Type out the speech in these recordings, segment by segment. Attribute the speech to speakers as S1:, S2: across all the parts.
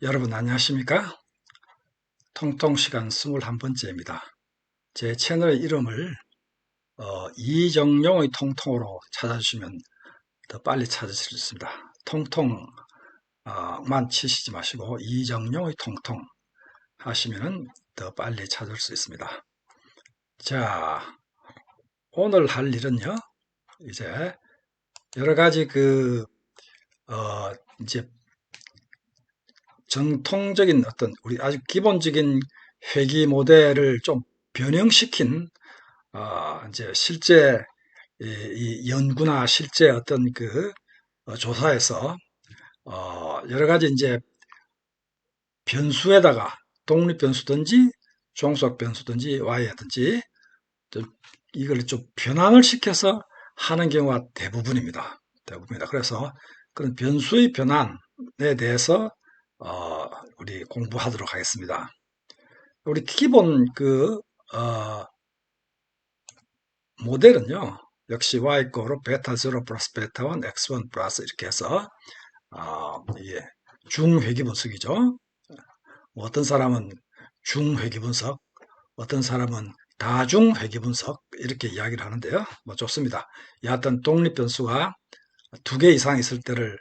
S1: 여러분 안녕하십니까? 통통 시간 21번째입니다. 제 채널 이름을 이정용의 통통으로 찾아주시면 더 빨리 찾으실 수 있습니다. 통통만 치시지 마시고 이정용의 통통 하시면 더 빨리 찾을 수 있습니다. 자, 오늘 할 일은요. 이제 여러 가지 이제 정통적인 어떤 우리 아주 기본적인 회계 모델을 좀 변형시킨 이제 실제 이 연구나 실제 어떤 조사에서 여러 가지 이제 변수에다가 독립 변수든지 종속 변수든지 y든지 이걸 좀 변환을 시켜서 하는 경우가 대부분입니다. 대부분입니다. 그래서 그런 변수의 변환에 대해서 우리 공부하도록 하겠습니다. 우리 기본 어, 모델은요. 역시 y 꼴로 베타 0 플러스 베타 1 x1 플러스 이렇게 해서 이게 중회귀 분석이죠. 뭐 어떤 사람은 중회귀 분석, 어떤 사람은 다중회귀 분석 이렇게 이야기를 하는데요. 뭐 좋습니다. 여하튼 독립 변수가 두 개 이상 있을 때를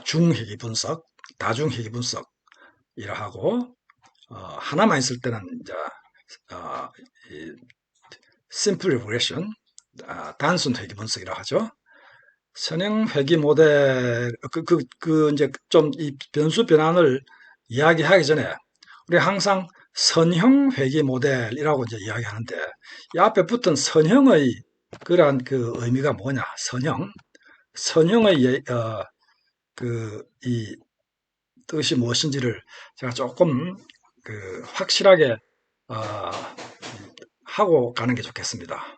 S1: 중회귀 분석, 다중회귀 분석이라 하고 하나만 있을 때는 이제 어, 심플 리그레션, 단순 회귀 분석이라고 하죠. 선형 회귀 모델, 이제 좀 이 변수 변환을 이야기하기 전에, 우리 항상 선형 회귀 모델이라고 이제 이야기하는데, 이 앞에 붙은 선형의 그러한 그 의미가 뭐냐, 선형. 선형의, 이 뜻이 무엇인지를 제가 조금 확실하게, 어, 하고 가는 게 좋겠습니다.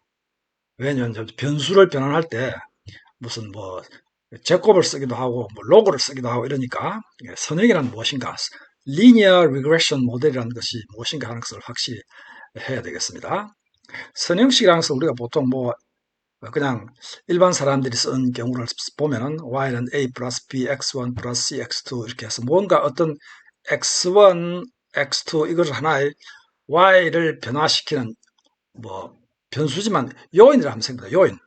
S1: 왜냐하면 변수를 변환할 때 무슨 뭐 제곱을 쓰기도 하고 뭐 로그를 쓰기도 하고 이러니까 선형이란 무엇인가, 리니어 리그레션 모델이라는 것이 무엇인가 하는 것을 확실히 해야 되겠습니다. 선형식이라는 것은 우리가 보통 뭐 그냥 일반 사람들이 쓴 경우를 보면은 y는 a 플러스 b x1 플러스 c x2 이렇게 해서 뭔가 어떤 x1, x2 이것을 하나의 y를 변화시키는 뭐 변수지만 요인이라 하면 생각합니다. 요인.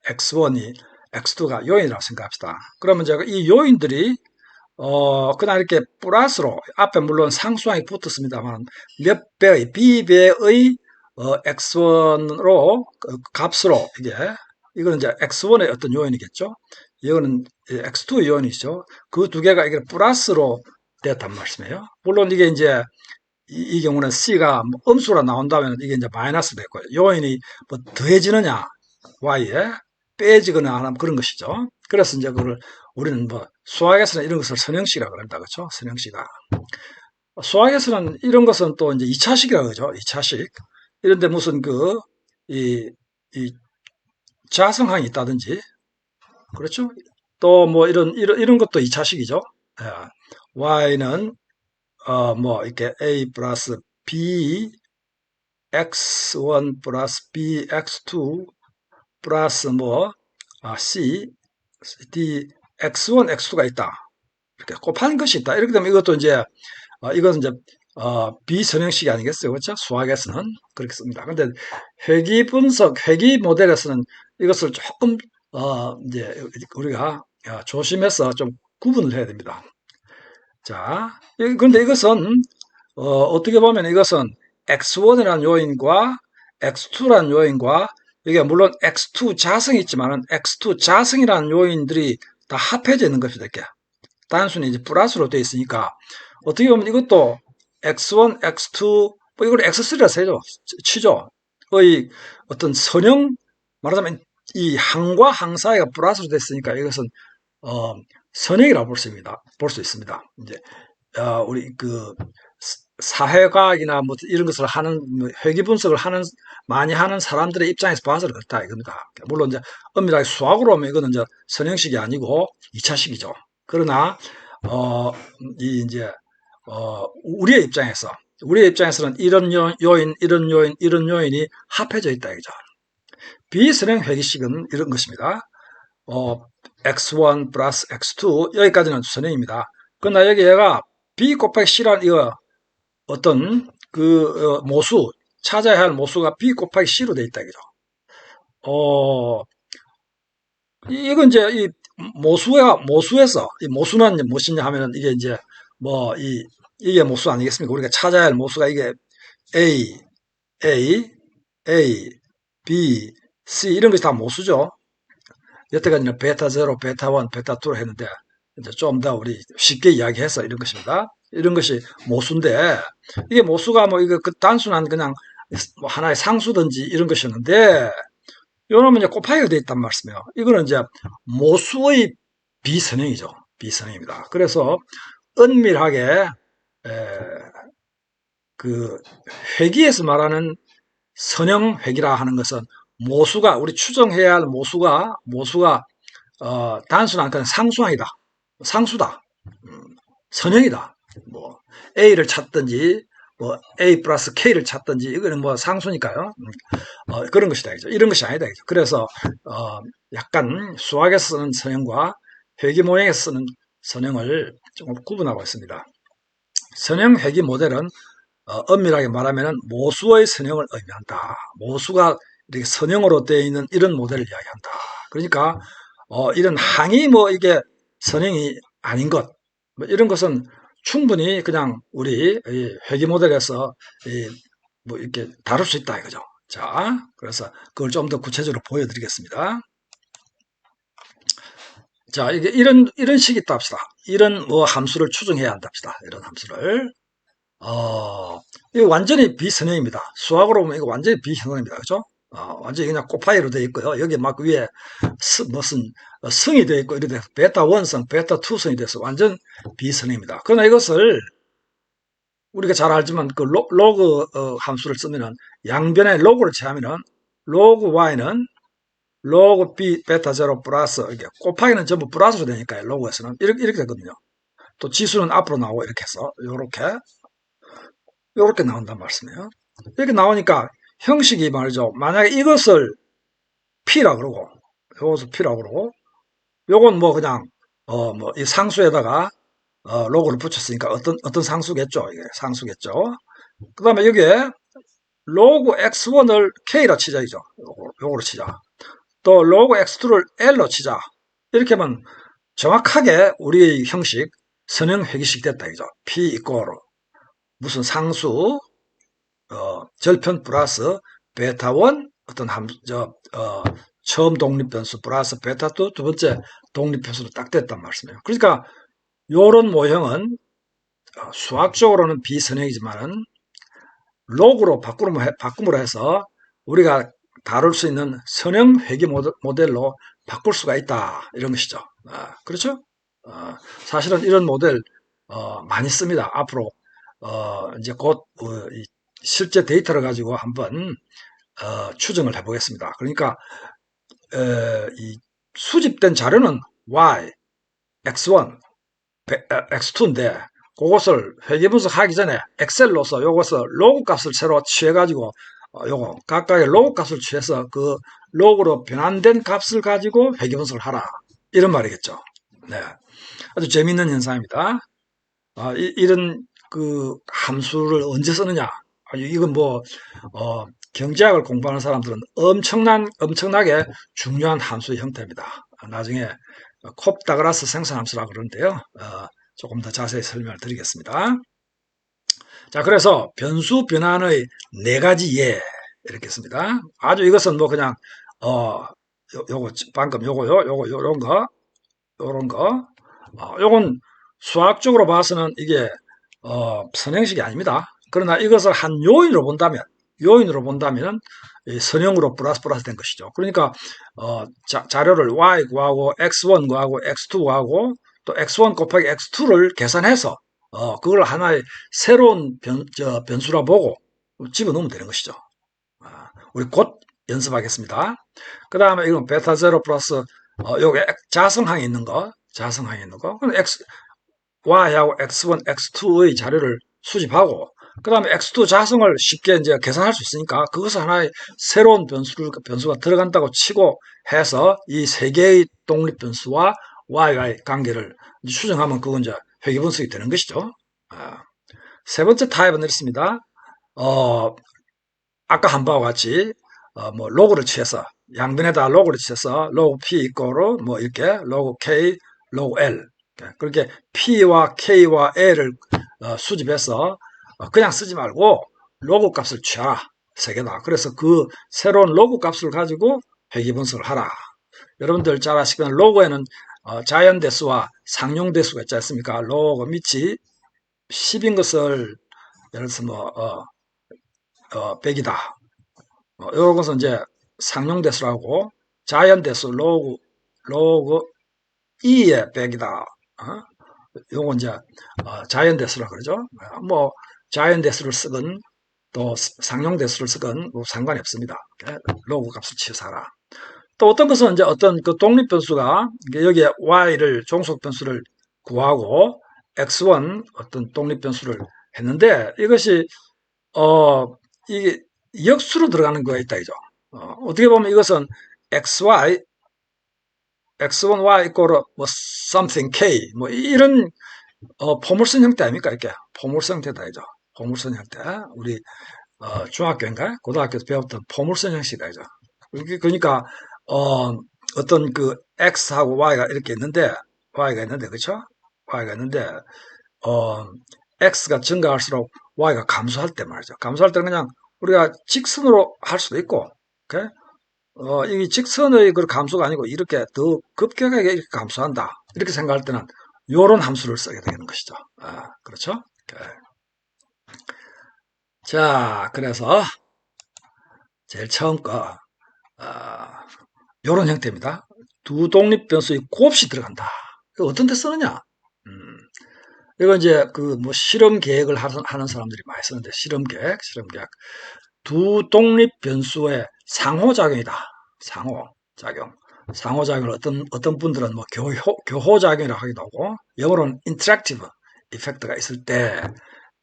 S1: x1이 x2가 요인이라고 생각합시다. 그러면 제가 이 요인들이 그냥 이렇게 플러스로 앞에 물론 상수항이 붙었습니다만 몇 배의 b배의 x1으로 값으로 이거는 이제 x1의 어떤 요인이겠죠. 이거는 x2의 요인이죠. 그 두 개가 이게 플러스로 됐단 말씀이에요. 물론 이게 이제 이 경우는 c가 음수로 나온다면 이게 이제 마이너스 될 거예요. 요인이 뭐 더해지느냐 y에 빼지거나 하는 그런 것이죠. 그래서 이제 그걸 우리는 뭐 수학에서는 이런 것을 선형식이라고 합니다. 그렇죠? 선형식아. 수학에서는 이런 것은 또 이제 2차식이라고 그러죠. 2차식. 이런데 무슨 이, 이 자성항이 있다든지, 그렇죠? 또 뭐 이런 것도 2차식이죠. y는, 뭐, 이렇게 a 플러스 b x1 플러스 b x2 플러스 뭐, c, d, x1, x2가 있다. 이렇게 곱하는 것이 있다. 이렇게 되면 이것도 이제, 이것은 이제, 비선형식이 아니겠어요. 그렇죠? 수학에서는 그렇게 씁니다. 근데 회귀 분석, 회귀 모델에서는 이것을 조금, 이제 우리가 조심해서 좀 구분을 해야 됩니다. 자, 그런데 이것은, 어떻게 보면 이것은 x1이라는 요인과 x2라는 요인과 이게 물론 x2 자성이 있지만은 x2 자성이라는 요인들이 다 합해져 있는 것이다. 이렇게 단순히 이제 플러스로 되어 있으니까 어떻게 보면 이것도 x1, x2, 뭐 이걸 x3라 치죠. 의 어떤 선형, 말하자면 이 항과 항 사이가 플러스로 됐으니까 이것은 어, 선형이라고 볼 수 있습니다. 이제 우리 사회과학이나 뭐 이런 것을 하는 회귀 분석을 많이 하는 사람들의 입장에서 봐서는 그렇다 이겁니다. 물론 이제 엄밀하게 수학으로 하면 이거는 이제 선형식이 아니고 2차식이죠. 그러나 이 이제 우리의 입장에서는 이런 요인, 이런 요인, 이런 요인이 합해져 있다 이거죠. 비선형 회귀식은 이런 것입니다. x1 플러스 x2 여기까지는 선형입니다. 그러나 여기 얘가 b 곱하기 c라는 이거 어떤 그 모수 찾아야 할 모수가 b 곱하기 c로 돼 있다 이거죠. 이건 이제 이 모수에서 이 모수는 무엇이냐 하면은 이게 이제 뭐 이게 모수 아니겠습니까? 우리가 찾아야 할 모수가 이게 A, A, A, B, C 이런 것이 다 모수죠. 여태까지는 베타 0, 베타 1, 베타 2로 했는데 이제 좀 더 우리 쉽게 이야기해서 이런 것입니다. 이런 것이 모수인데 이게 모수가 뭐 이거 그 단순한 그냥 뭐 하나의 상수든지 이런 것이었는데 요놈은 이제 곱하기가 되어 있단 말씀이에요. 이거는 이제 모수의 비선형이죠. 비선형입니다. 그래서 은밀하게 그 회귀에서 말하는 선형 회귀라 하는 것은 모수가 우리 추정해야 할 모수가 단순한 그냥 상수항이다. 상수다. 선형이다. 뭐 A를 찾든지 뭐 A 플러스 K를 찾든지 이거는 뭐 상수니까요. 그런 것이다. 그죠? 이런 것이 아니다. 그죠? 그래서 약간 수학에서 쓰는 선형과 회귀 모형에서 쓰는 선형을 조금 구분하고 있습니다. 선형 회귀 모델은 엄밀하게 말하면 모수의 선형을 의미한다. 모수가 이렇게 선형으로 되어 있는 이런 모델을 이야기한다. 그러니까 이런 항이 뭐 이게 선형이 아닌 것, 뭐 이런 것은 충분히 그냥 우리 회귀 모델에서 뭐 이렇게 다룰 수 있다 이거죠. 자, 그래서 그걸 좀 더 구체적으로 보여드리겠습니다. 자, 이게 이런 식이 있다 합시다. 이런 뭐 함수를 추정해야 한다 합시다. 이런 함수를. 이거 완전히 비선형입니다. 수학으로 보면 이거 완전히 비선형입니다. 그죠? 완전히 그냥 곱하기로 되어 있고요. 여기 막 위에 무슨 성이 되어 있고 이렇게 베타 원성, 베타 투성이 돼서 완전 비선형입니다. 그러나 이것을 우리가 잘 알지만 그 로그 함수를 쓰면은 양변에 로그를 취하면은 로그 y는 로그 b 베타 제로 플러스 이렇게 곱하기는 전부 플러스로 되니까요. 로그에서는 이렇게 되거든요. 또 지수는 앞으로 나오고 이렇게 해서 요렇게 나온단 말씀이에요. 이렇게 나오니까 형식이 말이죠. 만약에 이것을 P라 그러고, 요것을 P라 그러고, 요건 뭐 그냥, 뭐 이 상수에다가, 로그를 붙였으니까 어떤 상수겠죠. 이게 상수겠죠. 그 다음에 여기에 로그 x1을 k라 치자, 이죠. 요거로 치자. 또 로그 x2를 l로 치자. 이렇게 하면 정확하게 우리의 형식, 선형 회귀식 됐다, 이죠. P 이꼴 무슨 상수, 절편 플러스 베타1 어떤 처음 독립변수 플러스 베타2 두 번째 독립변수로 딱 됐단 말씀이에요. 그러니까 이런 모형은 수학적으로는 비선형이지만은 로그로 바꿈으로 해서 우리가 다룰 수 있는 선형 회귀 모델로 바꿀 수가 있다 이런 것이죠. 그렇죠? 사실은 이런 모델 많이 씁니다. 앞으로 이제 곧 실제 데이터를 가지고 한번 추정을 해보겠습니다. 그러니까 이 수집된 자료는 y, x1, x2인데 그것을 회계 분석하기 전에 엑셀로서 요것을 로그 값을 새로 취해가지고 요거 각각의 로그 값을 취해서 그 로그로 변환된 값을 가지고 회계 분석을 하라 이런 말이겠죠. 네, 아주 재미있는 현상입니다. 이런 그 함수를 언제 쓰느냐? 이건 뭐 경제학을 공부하는 사람들은 엄청나게 중요한 함수의 형태입니다. 나중에 콥다그라스 생성함수라고 그러는데요. 조금 더 자세히 설명을 드리겠습니다. 자, 그래서 변수 변환의 네 가지 예 이렇게 씁니다. 아주 이것은 뭐 그냥 요거 방금 요런 거 요건 수학적으로 봐서는 이게 선형식이 아닙니다. 그러나 이것을 한 요인으로 본다면 선형으로 플러스 된 것이죠. 그러니까 자료를 y 구하고 x1 구하고 x2 구하고 또 x1 곱하기 x2를 계산해서 그걸 하나의 새로운 변수라 보고 집어넣으면 되는 것이죠. 우리 곧 연습하겠습니다. 그 다음에 이건 베타 제로 플러스 요게 자성항이 있는 거. 그럼 y하고 x1, x2의 자료를 수집하고 그 다음에 x2 자성을 쉽게 이제 계산할 수 있으니까 그것을 하나의 새로운 변수가 들어간다고 치고 해서 이 세 개의 독립 변수와 y와의 관계를 추정하면 그건 이제 회귀분석이 되는 것이죠. 세 번째 타입은 이렇습니다. 아까 한 바와 같이 뭐 로그를 취해서 양변에다 로그를 취해서 로그 P 이꼬로 뭐 이렇게 로그 K, 로그 L 그렇게 P와 K와 L을 수집해서 그냥 쓰지 말고 로그 값을 취하라. 세 개다. 그래서 그 새로운 로그 값을 가지고 회귀 분석을 하라. 여러분들 잘 아시겠지만 로그에는 자연 대수와 상용 대수가 있지 않습니까? 로그 밑이 10인 것을 예를 들어서 뭐 100이다. 이런 것은 이제 상용 대수라고 자연 대수 로그 2의 100이다. 요거 이제 자연 대수라 그러죠. 뭐 자연 대수를 쓰건 또 상용 대수를 쓰건 뭐 상관이 없습니다. 로그 값을 치사하라. 또 어떤 것은 이제 어떤 그 독립 변수가 여기에 y를 종속 변수를 구하고 x1 어떤 독립 변수를 했는데 이것이 이게 역수로 들어가는 거가 있다 이죠. 어떻게 보면 이것은 xy x1y 이꼬르 뭐 something k 뭐 이런 포물선 형태 아닙니까? 이렇게 포물선 형태다 이죠. 포물선 형태. 우리 중학교인가 고등학교에서 배웠던 포물선 형식이다 이죠. 그러니까 어떤 그 x하고 y가 이렇게 있는데 그렇죠? y가 있는데 x가 증가할수록 y가 감소할 때 말이죠. 감소할 때는 그냥 우리가 직선으로 할 수도 있고, 오케이? 이 직선의 그 감소가 아니고 이렇게 더 급격하게 이렇게 감소한다. 이렇게 생각할 때는 요런 함수를 쓰게 되는 것이죠. 그렇죠? 오케이. 자, 그래서 제일 처음 거 요런 형태입니다. 두 독립 변수의 곱이 들어간다. 이거 어떤 데 쓰느냐? 이거 이제 그 뭐 실험 계획을 하는 사람들이 많이 쓰는데 실험 계획. 두 독립 변수의 상호작용이다. 상호작용을 어떤 분들은 뭐 교호작용이라고 하기도 하고 영어로는 interactive 이펙트가 있을 때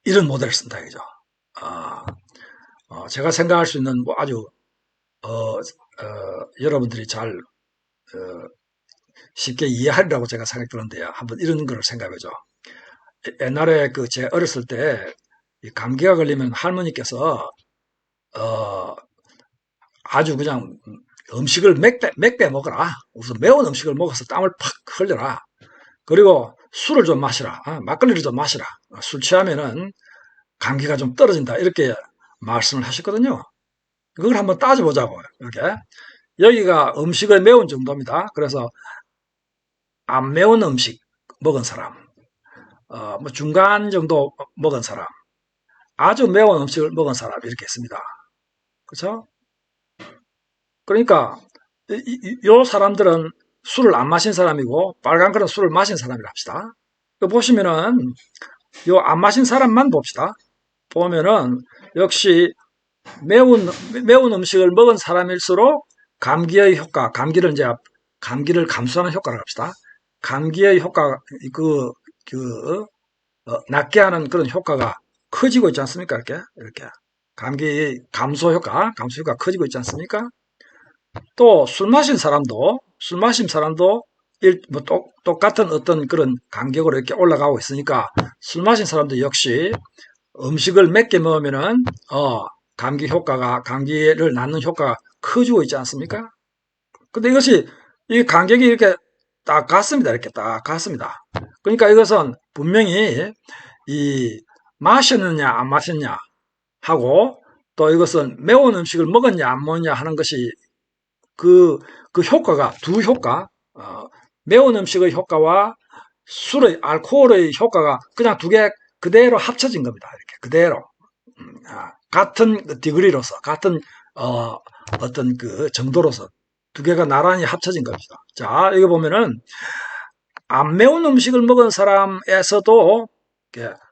S1: 이런 모델을 쓴다 이거죠. 제가 생각할 수 있는 뭐 아주 여러분들이 잘 쉽게 이해하리라고 제가 생각이 드는데요. 한번 이런 걸 생각해보죠. 옛날에 그 제 어렸을 때 감기가 걸리면 할머니께서 아주 그냥 음식을 몇 배 먹어라. 우선 매운 음식을 먹어서 땀을 팍 흘려라. 그리고 술을 좀 마시라. 막걸리를 좀 마시라. 술 취하면은 감기가 좀 떨어진다. 이렇게 말씀을 하셨거든요. 그걸 한번 따져보자고요. 이렇게. 여기가 음식의 매운 정도입니다. 그래서 안 매운 음식 먹은 사람, 뭐 중간 정도 먹은 사람, 아주 매운 음식을 먹은 사람 이렇게 있습니다. 그렇죠? 그러니까 요 사람들은 술을 안 마신 사람이고 빨간 거는 술을 마신 사람이라 합시다. 보시면은 요 안 마신 사람만 봅시다. 보면은 역시 매운 음식을 먹은 사람일수록 감기의 효과, 감기를 감소하는 효과를 합시다. 감기의 효과 낫게 하는 그런 효과가 커지고 있지 않습니까? 이렇게 감기 감소 효과 커지고 있지 않습니까? 또 술 마신 사람도 뭐 똑같은 어떤 그런 간격으로 이렇게 올라가고 있으니까 술 마신 사람도 역시 음식을 몇 개 먹으면은 감기를 낫는 효과가 커지고 있지 않습니까? 근데 이것이 이 간격이 이렇게 딱 같습니다. 이렇게 딱 같습니다. 그러니까 이것은 분명히 이 마셨느냐 안 마셨냐 하고 또 이것은 매운 음식을 먹었냐 안 먹었냐 하는 것이 그 효과가 두 효과 매운 음식의 효과와 알코올의 효과가 그냥 두 개 그대로 합쳐진 겁니다. 이렇게 그대로 같은 디그리로서 같은 어떤 그 정도로서 두 개가 나란히 합쳐진 겁니다. 자, 이거 보면은 안 매운 음식을 먹은 사람에서도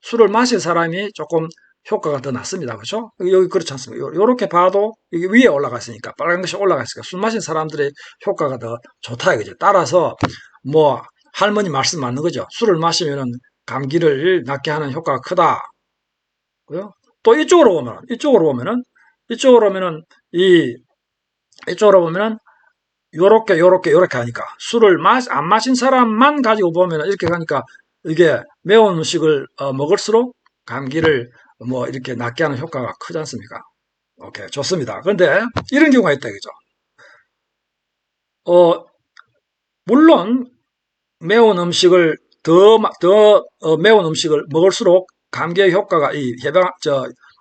S1: 술을 마신 사람이 조금 효과가 더 낫습니다. 그렇죠? 여기 그렇지 않습니까? 이렇게 봐도 이게 위에 올라가 있으니까 빨간 것이 올라가 있으니까 술 마신 사람들의 효과가 더 좋다 이거죠. 따라서 뭐 할머니 말씀 맞는 거죠. 술을 마시면은 감기를 낫게 하는 효과가 크다. 그죠? 또 이쪽으로 보면은 요렇게 하니까 술을 안 마신 사람만 가지고 보면은 이렇게 가니까 이게 매운 음식을 먹을수록 감기를 뭐 이렇게 낫게 하는 효과가 크지 않습니까? 오케이, 좋습니다. 그런데 이런 경우가 있다, 그죠? 어, 물론 매운 음식을 더 매운 음식을 먹을수록 감기의 효과가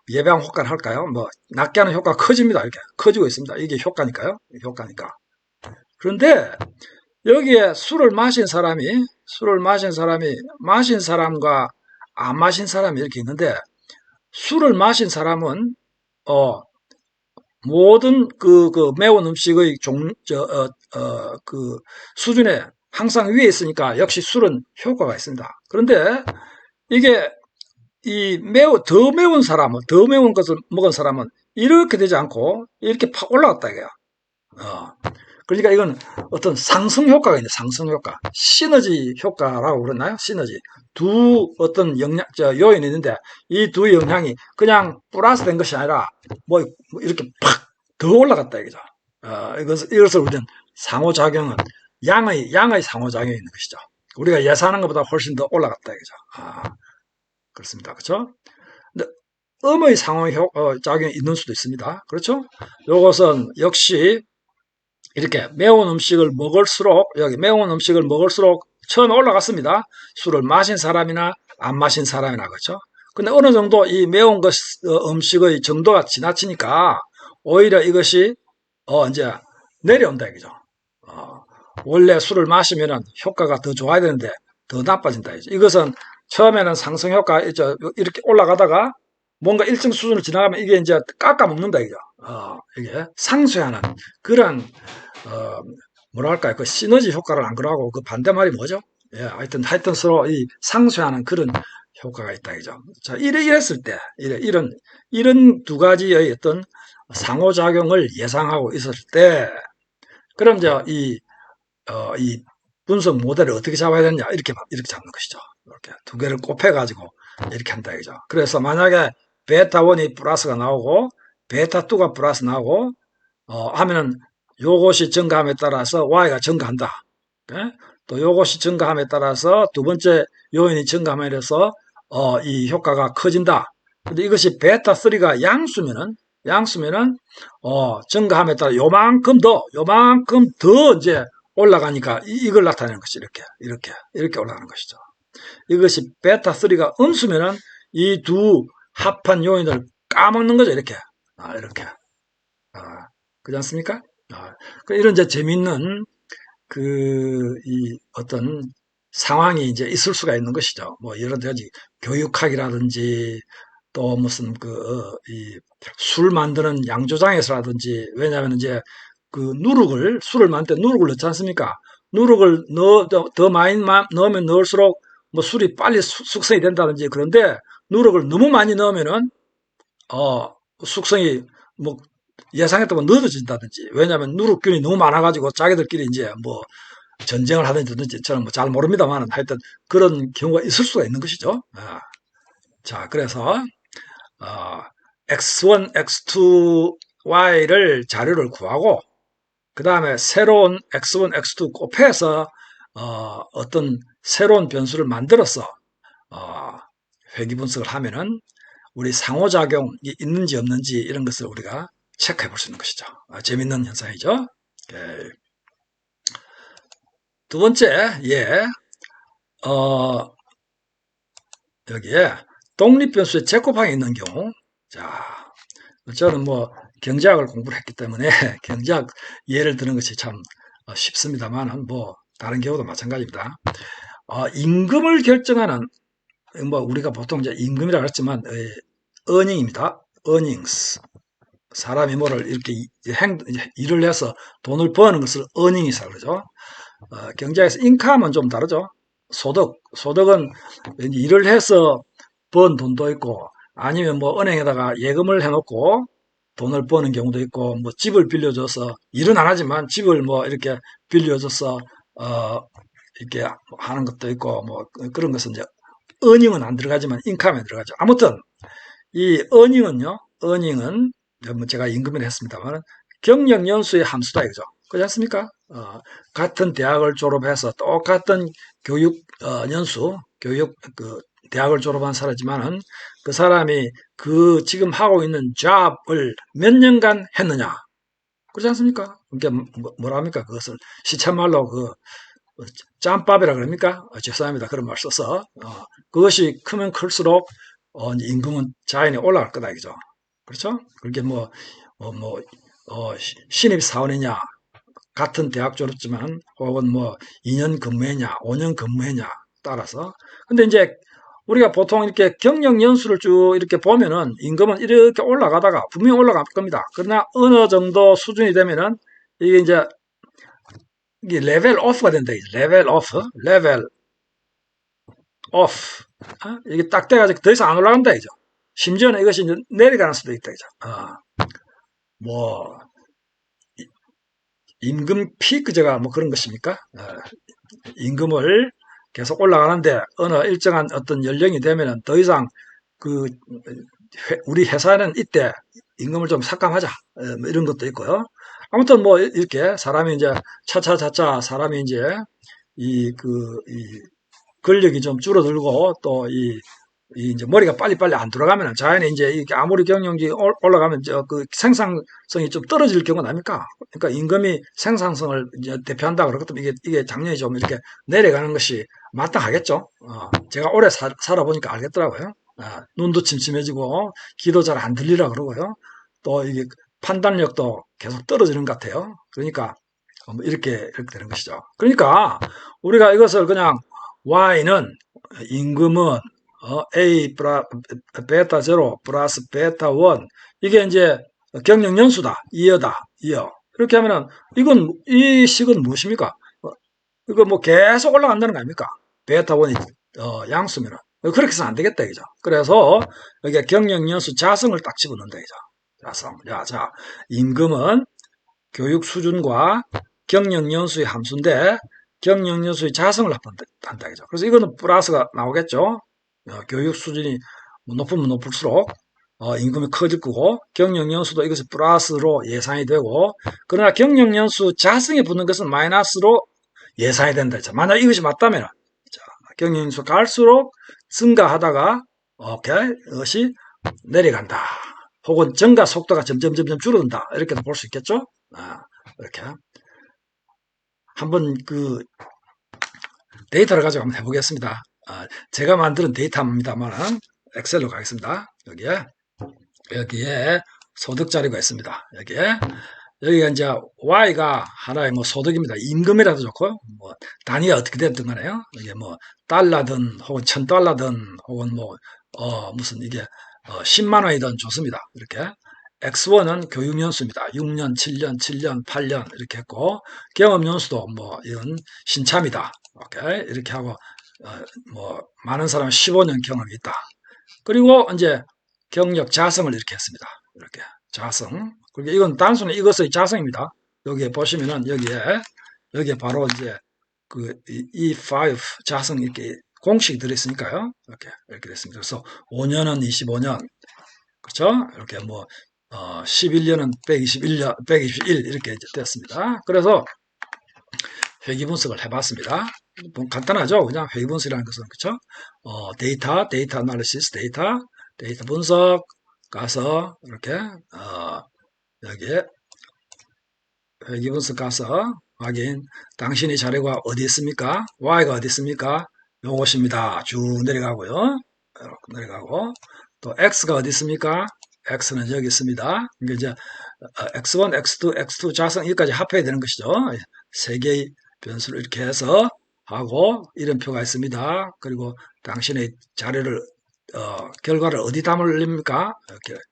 S1: 예방 효과를 할까요? 뭐 낫게 하는 효과가 커집니다. 이렇게 커지고 있습니다. 이게 효과니까요. 효과니까. 그런데 여기에 술을 마신 사람이 마신 사람과 안 마신 사람이 이렇게 있는데, 술을 마신 사람은 어 모든 그 매운 음식의 그 수준에 항상 위에 있으니까 역시 술은 효과가 있습니다. 그런데 이게 더 매운 것을 먹은 사람은 이렇게 되지 않고 이렇게 팍 올라갔다 이거야. 어. 그러니까 이건 어떤 상승 효과가 있네, 상승 효과. 시너지 효과라고 그러나요? 시너지. 두 어떤 요인이 있는데, 이 두 영향이 그냥 플러스 된 것이 아니라, 뭐 이렇게 팍 더 올라갔다, 이거죠. 이것을 우리는 상호작용은, 양의 상호작용이 있는 것이죠. 우리가 예상하는 것보다 훨씬 더 올라갔다, 이거죠. 그렇습니다. 그렇죠? 근데 음의 상호작용이 있는 수도 있습니다. 그렇죠? 이것은 역시 이렇게 매운 음식을 먹을수록 처음에 올라갔습니다. 술을 마신 사람이나 안 마신 사람이나, 그렇죠? 근데 어느 정도 이 매운 음식의 정도가 지나치니까 오히려 이것이 이제 내려온다 이거죠. 어, 원래 술을 마시면 효과가 더 좋아야 되는데 더 나빠진다 이죠. 이것은 처음에는 상승 효과 이렇게 올라가다가 뭔가 일정 수준을 지나가면 이게 이제 깎아 먹는다 이죠. 이게 상쇄하는 그런 어, 뭐랄까요, 그 시너지 효과를 안 그러고 그 반대말이 뭐죠? 예, 하여튼 서로 이 상쇄하는 그런 효과가 있다 이죠. 자, 이랬을 때, 이런 두 가지의 어떤 상호작용을 예상하고 있었을 때, 그럼 이제 이 분석 모델을 어떻게 잡아야 되느냐, 이렇게 잡는 것이죠. 이렇게 두 개를 곱해가지고 이렇게 한다 이죠. 그래서 만약에 베타1이 플러스가 나오고, 베타2가 플러스 나오고, 하면은 요것이 증가함에 따라서 Y가 증가한다. 예? 또 요것이 증가함에 따라서 두 번째 요인이 증가함에 대해서 이 효과가 커진다. 근데 이것이 베타3가 양수면은 증가함에 따라 요만큼 더 이제 올라가니까 이걸 나타내는 것이 이렇게 올라가는 것이죠. 이것이 베타3가 음수면은 이 두 합한 요인을 까먹는 거죠. 이렇게. 그렇지 않습니까? 이런 이제 재밌는 어떤 상황이 이제 있을 수가 있는 것이죠. 뭐 여러 가지 교육학이라든지 또 무슨 술 만드는 양조장에서라든지, 왜냐하면 이제 술을 만들 때 누룩을 넣지 않습니까? 누룩을 더 많이 넣으면 넣을수록 뭐 술이 빨리 숙성이 된다든지, 그런데 누룩을 너무 많이 넣으면은 숙성이 뭐 예상했던 건 늦어진다든지, 왜냐하면 누룩균이 너무 많아가지고 자기들끼리 이제 뭐 전쟁을 하든지 저는 뭐 잘 모릅니다만 하여튼 그런 경우가 있을 수가 있는 것이죠. 자, 그래서 x1, x2, y를 자료를 구하고 그 다음에 새로운 x1, x2 곱해서 어떤 새로운 변수를 만들어서 회귀 분석을 하면은 우리 상호작용이 있는지 없는지 이런 것을 우리가 체크해 볼 수 있는 것이죠. 재밌는 현상이죠. 오케이. 두 번째, 여기에 독립변수의 제곱항이 있는 경우, 자, 저는 뭐 경제학을 공부를 했기 때문에 경제학 예를 드는 것이 참 쉽습니다만, 뭐 다른 경우도 마찬가지입니다. 임금을 결정하는, 뭐 우리가 보통 이제 임금이라고 했지만 earning입니다. earnings. 사람이 뭐를 이렇게 일을 해서 돈을 버는 것을 earnings이라고 그러죠. 경제에서 인컴은 좀 다르죠. 소득은 일을 해서 번 돈도 있고, 아니면 뭐 은행에다가 예금을 해놓고 돈을 버는 경우도 있고, 뭐 집을 빌려줘서 일은 안 하지만 집을 뭐 이렇게 빌려줘서 이렇게 하는 것도 있고, 뭐 그런 것은 이제 earning은 안 들어가지만 인컴에 들어가죠. 아무튼 이 earning은 뭐 제가 임금을 했습니다만 경력 연수의 함수다 이거죠. 그렇지 않습니까? 같은 대학을 졸업해서 똑같은 교육 연수, 대학을 졸업한 사람이지만은 그 사람이 그 지금 하고 있는 잡을 몇 년간 했느냐. 그렇지 않습니까? 그러니까 뭐라 합니까? 그것을 시쳇말로 짬밥이라 그럽니까? 죄송합니다. 그런 말 써서. 그것이 크면 클수록, 임금은 자연히 올라갈 거다, 이거죠. 그렇죠? 그게 신입사원이냐, 같은 대학 졸업지만, 혹은 2년 근무했냐, 5년 근무했냐, 따라서. 근데 이제, 우리가 보통 이렇게 경력 연수를 쭉 이렇게 보면은 임금은 이렇게 올라가다가 분명히 올라갈 겁니다. 그러나 어느 정도 수준이 되면은 이게 이제 이게 레벨 오프가 된다. 레벨 오프. 이게 딱 돼가지고 더 이상 안 올라간다. 이죠. 심지어는 이것이 이제 내려가는 수도 있다. 이죠. 뭐, 임금 피크제가 뭐 그런 것입니까? 임금을 계속 올라가는데 어느 일정한 어떤 연령이 되면은 더 이상 그, 우리 회사는 이때 임금을 좀 삭감하자. 뭐 이런 것도 있고요. 아무튼 뭐 이렇게 사람이 이제 차차차차 사람이 이제 이 근력이 좀 줄어들고 또 이제 머리가 빨리빨리 안 돌아가면 자연히 이제 이게 아무리 경영이 올라가면 그 생산성이 좀 떨어질 경우는 아닙니까? 그러니까 임금이 생산성을 이제 대표한다 그러거든. 이게 작년에 좀 이렇게 내려가는 것이 마땅하겠죠. 제가 오래 살아보니까 알겠더라고요. 눈도 침침해지고 귀도 잘 안 들리라 그러고요. 또 이게 판단력도 계속 떨어지는 것 같아요. 그러니까 이렇게 되는 것이죠. 그러니까 우리가 이것을 그냥 Y는 임금은 A 베타 제로 플러스 베타 1 이게 이제 경력 연수다. 이어. 이렇게 하면은 이 식은 무엇입니까? 이거 뭐 계속 올라간다는 거 아닙니까? 베타 1이 양수면은 그렇게 해서는 안 되겠다 이죠. 그래서 여기 경력 연수 자성을 딱 집어넣는다 이죠. 자성. 자, 임금은 교육 수준과 경력 연수의 함수인데 경력 연수의 자성을 합한다 이죠. 그래서 이거는 플러스가 나오겠죠. 교육 수준이 높으면 높을수록 임금이 커질 거고 경력 연수도 이것이 플러스로 예상이 되고 그러나 경력 연수 자성에 붙는 것은 마이너스로 예상이 된다. 만약 이것이 맞다면 경력 연수 갈수록 증가하다가 이것이 내려간다. 혹은 증가 속도가 점점 줄어든다. 이렇게도 볼 수 있겠죠. 이렇게 한번 데이터를 가지고 한번 해보겠습니다. 제가 만드는 데이터입니다만 엑셀로 가겠습니다. 여기에 소득 자료가 있습니다. 여기가 이제 Y가 하나의 소득입니다. 임금이라도 좋고 단위가 어떻게 됐든 간에요. 이게 달러든 혹은 1000달러든 혹은 무슨 이게 10만 원이든 좋습니다. 이렇게 X1은 교육 연수입니다. 6년, 7년, 7년, 8년 이렇게 했고 경험 연수도 이건 신참이다. 오케이 이렇게 하고 많은 사람은 15년 경험이 있다. 그리고 이제 경력 자성을 이렇게 했습니다. 이렇게 자성. 그리고 이건 단순히 이것의 자성입니다. 여기에 보시면은 여기에 바로 이제 E5 자성 이렇게 공식이 들어있으니까요. 이렇게 됐습니다. 그래서 5년은 25년. 그렇죠? 이렇게 11년은 121 이렇게 됐습니다. 그래서 회귀 분석을 해봤습니다. 간단하죠? 그냥 회귀 분석이라는 것은 그렇죠? 데이터 아날리시스, 데이터 분석 가서 이렇게 여기에 회귀 분석 가서 확인. 당신의 자료가 어디 있습니까? Y가 어디 있습니까? 요것입니다. 쭉 내려가고요. 이렇게 내려가고 또 X가 어디 있습니까? X는 여기 있습니다. 그러니까 이제 X1, X2 자성 여기까지 합해야 되는 것이죠. 세 개의 변수를 이렇게 해서 하고 이름표가 있습니다. 그리고 당신의 자료를 결과를 어디 담으립니까?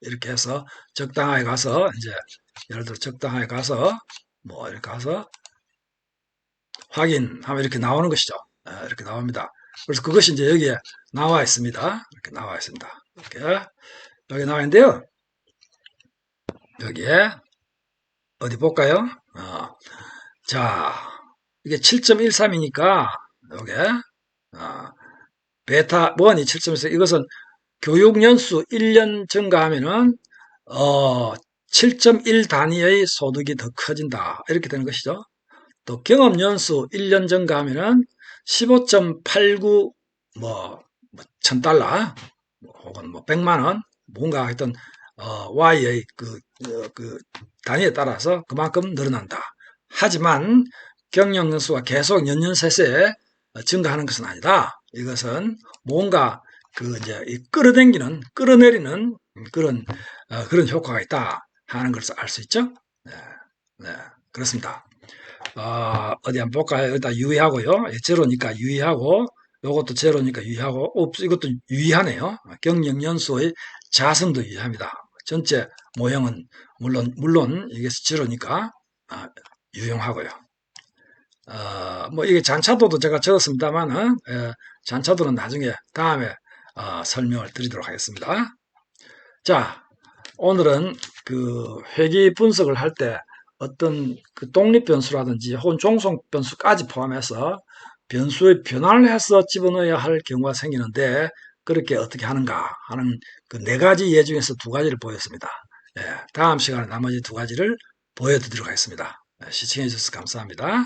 S1: 이렇게 해서 적당하게 가서 이제 예를 들어 적당하게 가서 이렇게 가서 확인하면 이렇게 나오는 것이죠. 이렇게 나옵니다. 그래서 그것이 이제 여기에 나와 있습니다. 이렇게 나와 있습니다. 이렇게 여기 나와 있는데요. 여기에 어디 볼까요? 자, 이게 7.13이니까 여기 베타 1이 7.13 이것은 교육 연수 1년 증가하면은 7.1 단위의 소득이 더 커진다. 이렇게 되는 것이죠. 또 경험 연수 1년 증가하면은 15.89 뭐, $1000 혹은 뭐 100만원 뭔가 하여튼 Y의 그 단위에 따라서 그만큼 늘어난다. 하지만 경영 연수가 계속 연년세세 증가하는 것은 아니다. 이것은 뭔가 그 이제 끌어당기는, 끌어내리는 그런 효과가 있다 하는 것을 알 수 있죠. 네, 네, 그렇습니다. 어디 한번 볼까요? 일단 유의하고요. 제로니까 유의하고, 요것도 제로니까 유의하고, 이것도 유의하네요. 경영연수의 자성도 유의합니다. 전체 모형은 물론 이게 제로니까 유용하고요. 뭐 이게 잔차도도 제가 적었습니다만은 잔차도는 나중에 다음에 설명을 드리도록 하겠습니다. 자, 오늘은 그 회귀 분석을 할 때 어떤 그 독립 변수라든지 혹은 종속 변수까지 포함해서 변수의 변화를 해서 집어넣어야 할 경우가 생기는데 그렇게 어떻게 하는가 하는 그 네 가지 예 중에서 두 가지를 보였습니다. 다음 시간에 나머지 두 가지를 보여드리도록 하겠습니다. 시청해 주셔서 감사합니다.